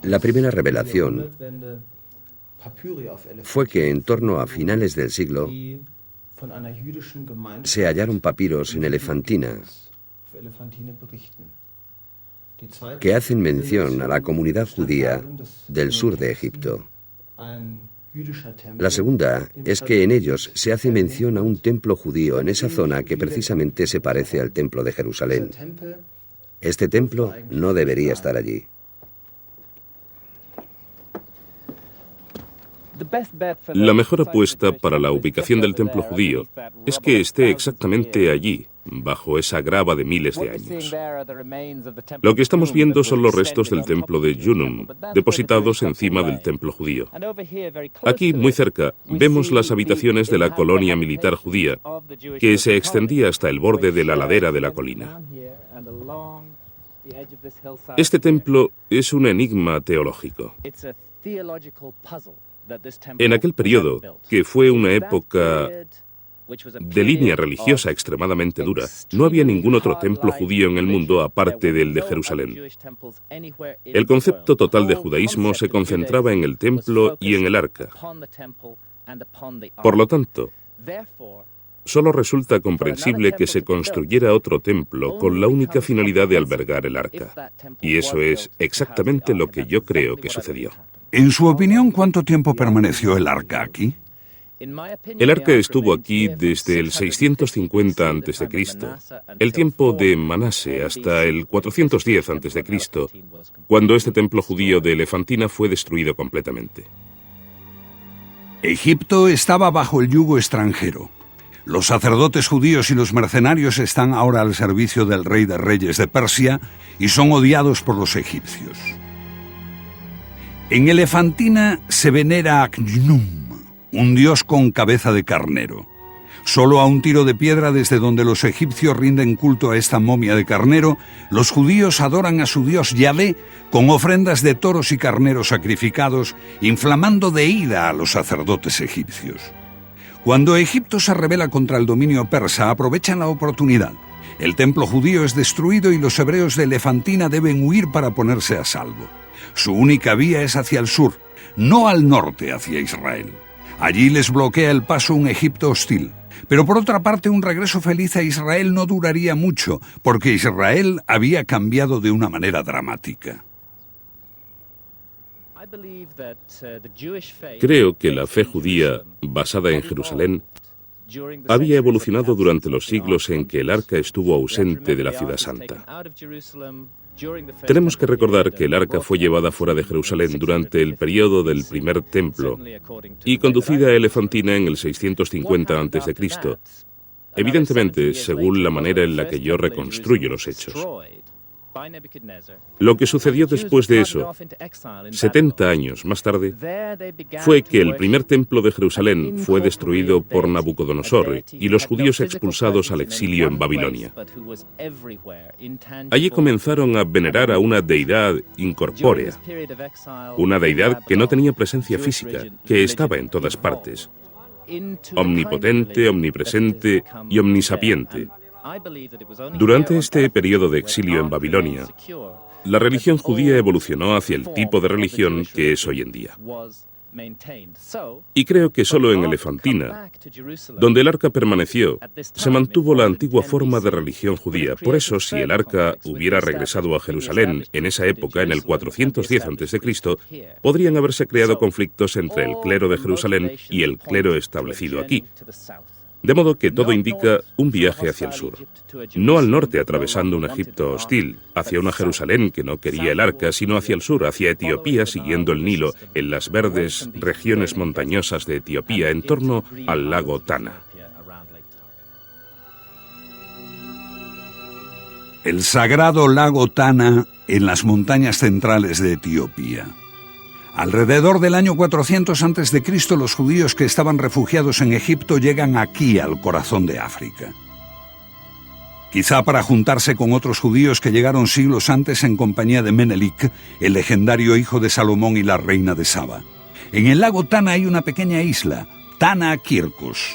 La primera revelación fue que en torno a finales del siglo se hallaron papiros en Elefantina que hacen mención a la comunidad judía del sur de Egipto. La segunda es que en ellos se hace mención a un templo judío en esa zona que precisamente se parece al templo de Jerusalén. Este templo no debería estar allí. La mejor apuesta para la ubicación del templo judío es que esté exactamente allí, bajo esa grava de miles de años. Lo que estamos viendo son los restos del templo de Junum, depositados encima del templo judío. Aquí, muy cerca, vemos las habitaciones de la colonia militar judía, que se extendía hasta el borde de la ladera de la colina. Este templo es un enigma teológico. En aquel periodo, que fue una época de línea religiosa extremadamente dura, no había ningún otro templo judío en el mundo aparte del de Jerusalén. El concepto total de judaísmo se concentraba en el templo y en el arca. Por lo tanto, solo resulta comprensible que se construyera otro templo con la única finalidad de albergar el arca. Y eso es exactamente lo que yo creo que sucedió. En su opinión, ¿cuánto tiempo permaneció el arca aquí? El arca estuvo aquí desde el 650 a.C., el tiempo de Manase, hasta el 410 a.C., cuando este templo judío de Elefantina fue destruido completamente. Egipto estaba bajo el yugo extranjero. Los sacerdotes judíos y los mercenarios están ahora al servicio del rey de reyes de Persia y son odiados por los egipcios. En Elefantina se venera a Khnum, un dios con cabeza de carnero. Solo a un tiro de piedra desde donde los egipcios rinden culto a esta momia de carnero, los judíos adoran a su dios Yahvé con ofrendas de toros y carneros sacrificados, inflamando de ira a los sacerdotes egipcios. Cuando Egipto se rebela contra el dominio persa, aprovechan la oportunidad. El templo judío es destruido y los hebreos de Elefantina deben huir para ponerse a salvo. Su única vía es hacia el sur, no al norte, hacia Israel. Allí les bloquea el paso un Egipto hostil. Pero por otra parte, un regreso feliz a Israel no duraría mucho, porque Israel había cambiado de una manera dramática. Creo que la fe judía, basada en Jerusalén, había evolucionado durante los siglos en que el arca estuvo ausente de la ciudad santa. Tenemos que recordar que el arca fue llevada fuera de Jerusalén durante el periodo del primer templo y conducida a Elefantina en el 650 a.C., evidentemente según la manera en la que yo reconstruyo los hechos. Lo que sucedió después de eso, 70 años más tarde, fue que el primer templo de Jerusalén fue destruido por Nabucodonosor y los judíos expulsados al exilio en Babilonia. Allí comenzaron a venerar a una deidad incorpórea, una deidad que no tenía presencia física, que estaba en todas partes, omnipotente, omnipresente y omnisapiente. Durante este periodo de exilio en Babilonia, la religión judía evolucionó hacia el tipo de religión que es hoy en día. Y creo que solo en Elefantina, donde el arca permaneció, se mantuvo la antigua forma de religión judía. Por eso, si el arca hubiera regresado a Jerusalén en esa época, en el 410 a.C., podrían haberse creado conflictos entre el clero de Jerusalén y el clero establecido aquí. De modo que todo indica un viaje hacia el sur. No al norte atravesando un Egipto hostil, hacia una Jerusalén que no quería el arca, sino hacia el sur, hacia Etiopía, siguiendo el Nilo, en las verdes regiones montañosas de Etiopía, en torno al lago Tana. El sagrado lago Tana en las montañas centrales de Etiopía. Alrededor del año 400 a.C., los judíos que estaban refugiados en Egipto llegan aquí, al corazón de África. Quizá para juntarse con otros judíos que llegaron siglos antes en compañía de Menelik, el legendario hijo de Salomón y la reina de Saba. En el lago Tana hay una pequeña isla, Tana Kirkos.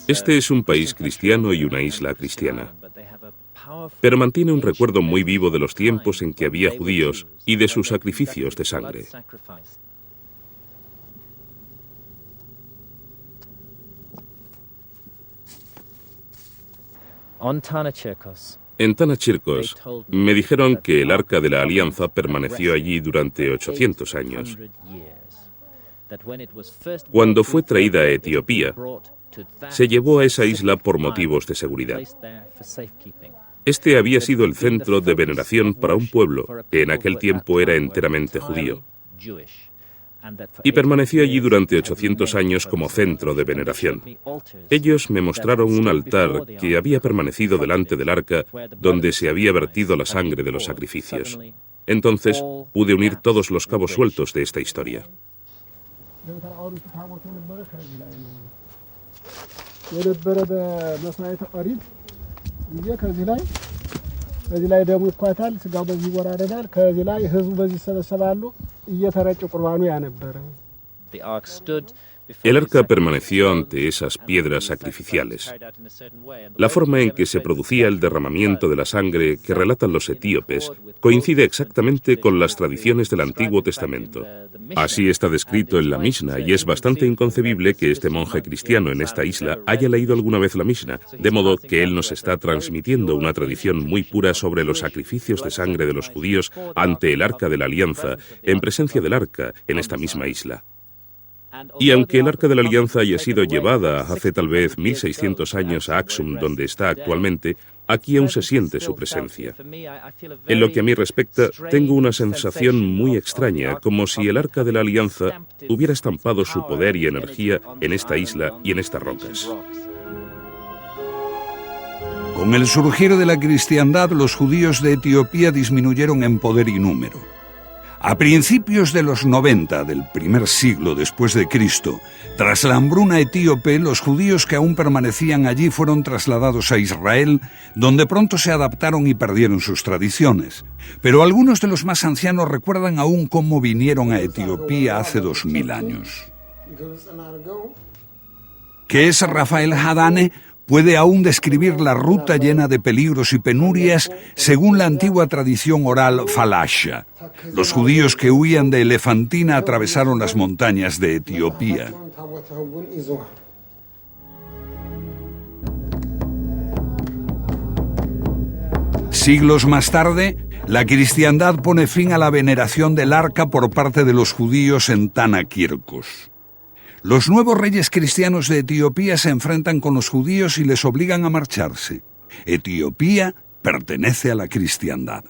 Este es un país cristiano y una isla cristiana, pero mantiene un recuerdo muy vivo de los tiempos en que había judíos y de sus sacrificios de sangre. En Tanachircos me dijeron que el Arca de la Alianza permaneció allí durante 800 años. Cuando fue traída a Etiopía, se llevó a esa isla por motivos de seguridad. Este había sido el centro de veneración para un pueblo que en aquel tiempo era enteramente judío, y permaneció allí durante 800 años como centro de veneración. Ellos me mostraron un altar que había permanecido delante del arca donde se había vertido la sangre de los sacrificios. Entonces pude unir todos los cabos sueltos de esta historia. በዚህ ላይ ደሙ ይኳታል፣ ስጋው በዚህ ይወራረዳል። ከዚህ ላይ ህዝቡ በዚህ ይሰበሰባሉ፣ እየተረጨ ቁርባኑ ያነበረ። El arca permaneció ante esas piedras sacrificiales. La forma en que se producía el derramamiento de la sangre que relatan los etíopes coincide exactamente con las tradiciones del Antiguo Testamento. Así está descrito en la Mishna, y es bastante inconcebible que este monje cristiano en esta isla haya leído alguna vez la Mishna, de modo que él nos está transmitiendo una tradición muy pura sobre los sacrificios de sangre de los judíos ante el Arca de la Alianza, en presencia del arca en esta misma isla. Y aunque el Arca de la Alianza haya sido llevada hace tal vez 1600 años a Aksum, donde está actualmente, aquí aún se siente su presencia. En lo que a mí respecta, tengo una sensación muy extraña, como si el Arca de la Alianza hubiera estampado su poder y energía en esta isla y en estas rocas. Con el surgir de la cristiandad, los judíos de Etiopía disminuyeron en poder y número. A principios de los 90 del primer siglo después de Cristo, tras la hambruna etíope, los judíos que aún permanecían allí fueron trasladados a Israel, donde pronto se adaptaron y perdieron sus tradiciones. Pero algunos de los más ancianos recuerdan aún cómo vinieron a Etiopía hace 2000 años. ¿Qué es Rafael Hadane? Puede aún describir la ruta llena de peligros y penurias según la antigua tradición oral falasha. Los judíos que huían de Elefantina atravesaron las montañas de Etiopía. Siglos más tarde, la cristiandad pone fin a la veneración del arca por parte de los judíos en Tanachircos. Los nuevos reyes cristianos de Etiopía se enfrentan con los judíos y les obligan a marcharse. Etiopía pertenece a la cristiandad.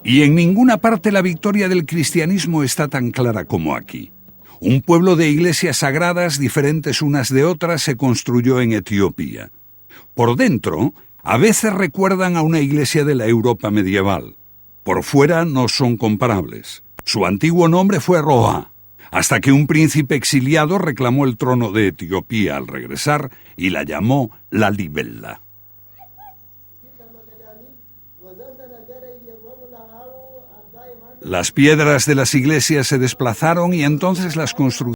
Y en ninguna parte la victoria del cristianismo está tan clara como aquí. Un pueblo de iglesias sagradas, diferentes unas de otras, se construyó en Etiopía. Por dentro, a veces recuerdan a una iglesia de la Europa medieval. Por fuera no son comparables. Su antiguo nombre fue Roa, hasta que un príncipe exiliado reclamó el trono de Etiopía al regresar y la llamó Lalibela. Las piedras de las iglesias se desplazaron y entonces las construcciones